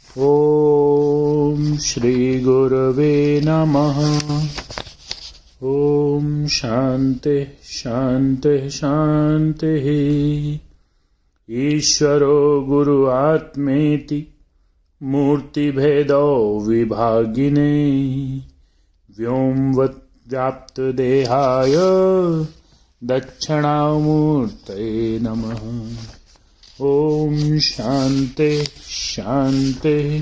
ओम श्री गुरवे नमः। ओम शांति शांति शांति। ईश्वरो गुरु आत्मेति मूर्ति भेदो विभागिने व्योमवत् व्याप्त देहाय दक्षिणामूर्तये नमः। ओम शांति शांति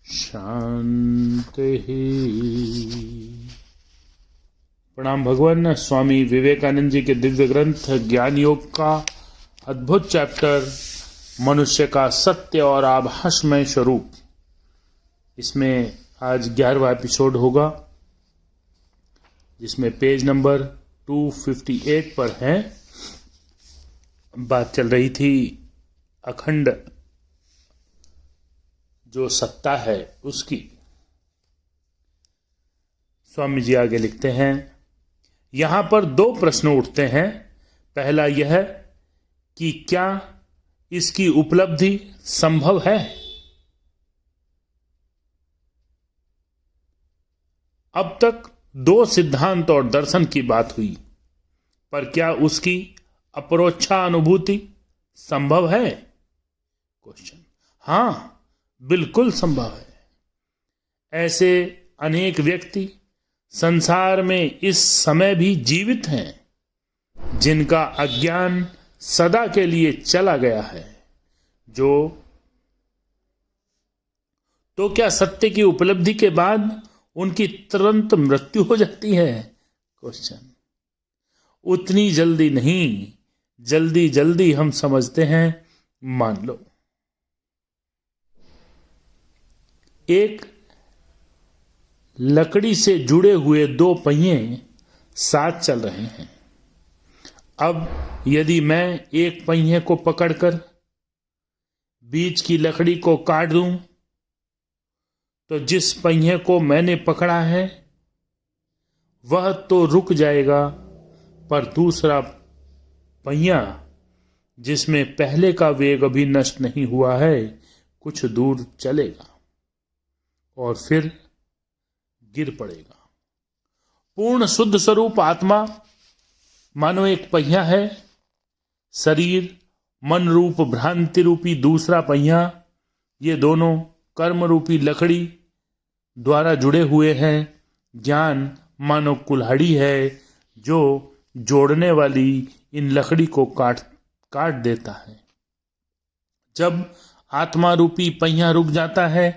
शांति। प्रणाम भगवान। स्वामी विवेकानंद जी के दिव्य ग्रंथ ज्ञान योग का अद्भुत चैप्टर मनुष्य का सत्य और आभासमय स्वरूप, इसमें आज 11वां एपिसोड होगा, जिसमें पेज नंबर 258 पर है। बात चल रही थी अखंड जो सत्ता है उसकी। स्वामी जी आगे लिखते हैं, यहां पर 2 प्रश्न उठते हैं। पहला यह कि क्या इसकी उपलब्धि संभव है? अब तक 2 सिद्धांत और दर्शन की बात हुई, पर क्या उसकी अपरोक्षा अनुभूति संभव है? क्वेश्चन। हां, बिल्कुल संभव है। ऐसे अनेक व्यक्ति संसार में इस समय भी जीवित हैं जिनका अज्ञान सदा के लिए चला गया है। तो क्या सत्य की उपलब्धि के बाद उनकी तुरंत मृत्यु हो जाती है? क्वेश्चन। उतनी जल्दी नहीं, जल्दी जल्दी हम समझते हैं। मान लो एक लकड़ी से जुड़े हुए 2 पहिए साथ चल रहे हैं। अब यदि मैं एक पहिए को पकड़कर बीच की लकड़ी को काट दूं, तो जिस पहिए को मैंने पकड़ा है वह तो रुक जाएगा, पर दूसरा पहिया जिसमें पहले का वेग अभी नष्ट नहीं हुआ है, कुछ दूर चलेगा और फिर गिर पड़ेगा। पूर्ण शुद्ध स्वरूप आत्मा मानो एक पहिया है, शरीर मन रूप भ्रांति रूपी दूसरा पहिया। ये दोनों कर्म रूपी लकड़ी द्वारा जुड़े हुए हैं। ज्ञान मानो कुल्हाड़ी है जो जोड़ने वाली इन लकड़ी को काट देता है। जब आत्मा रूपी पहिया रुक जाता है,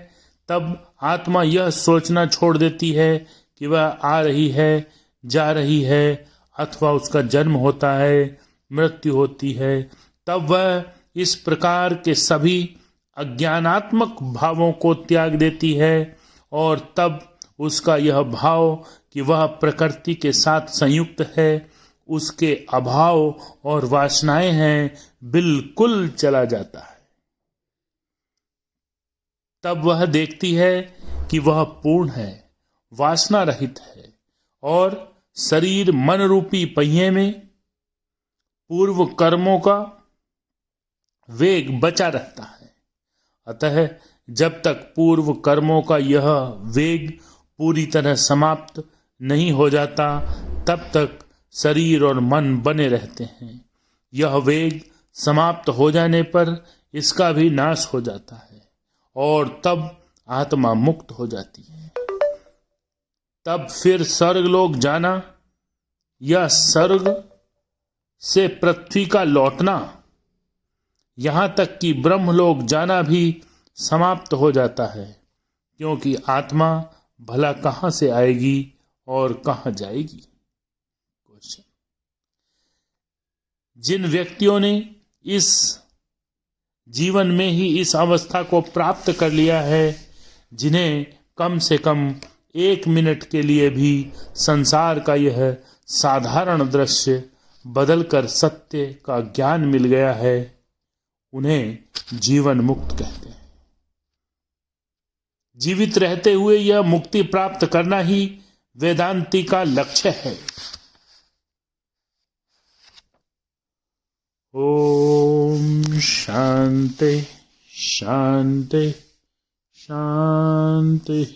तब आत्मा यह सोचना छोड़ देती है कि वह आ रही है, जा रही है, अथवा उसका जन्म होता है, मृत्यु होती है। तब वह इस प्रकार के सभी अज्ञानात्मक भावों को त्याग देती है, और तब उसका यह भाव कि वह प्रकृति के साथ संयुक्त है, उसके अभाव और वासनाएं हैं, बिल्कुल चला जाता है। तब वह देखती है कि वह पूर्ण है, वासना रहित है, और शरीर मन रूपी पहिए में पूर्व कर्मों का वेग बचा रहता है। अतः जब तक पूर्व कर्मों का यह वेग पूरी तरह समाप्त नहीं हो जाता, तब तक शरीर और मन बने रहते हैं। यह वेग समाप्त हो जाने पर इसका भी नाश हो जाता है, और तब आत्मा मुक्त हो जाती है। तब फिर स्वर्गलोक जाना या स्वर्ग से पृथ्वी का लौटना, यहां तक कि ब्रह्मलोक जाना भी समाप्त हो जाता है, क्योंकि आत्मा भला कहां से आएगी और कहां जाएगी? क्वेश्चन। जिन व्यक्तियों ने इस जीवन में ही इस अवस्था को प्राप्त कर लिया है, जिन्हें कम से कम 1 मिनट के लिए भी संसार का यह साधारण दृश्य बदलकर सत्य का ज्ञान मिल गया है, उन्हें जीवन मुक्त कहते हैं। जीवित रहते हुए यह मुक्ति प्राप्त करना ही वेदांती का लक्ष्य है। ओम शांति शांति शांति।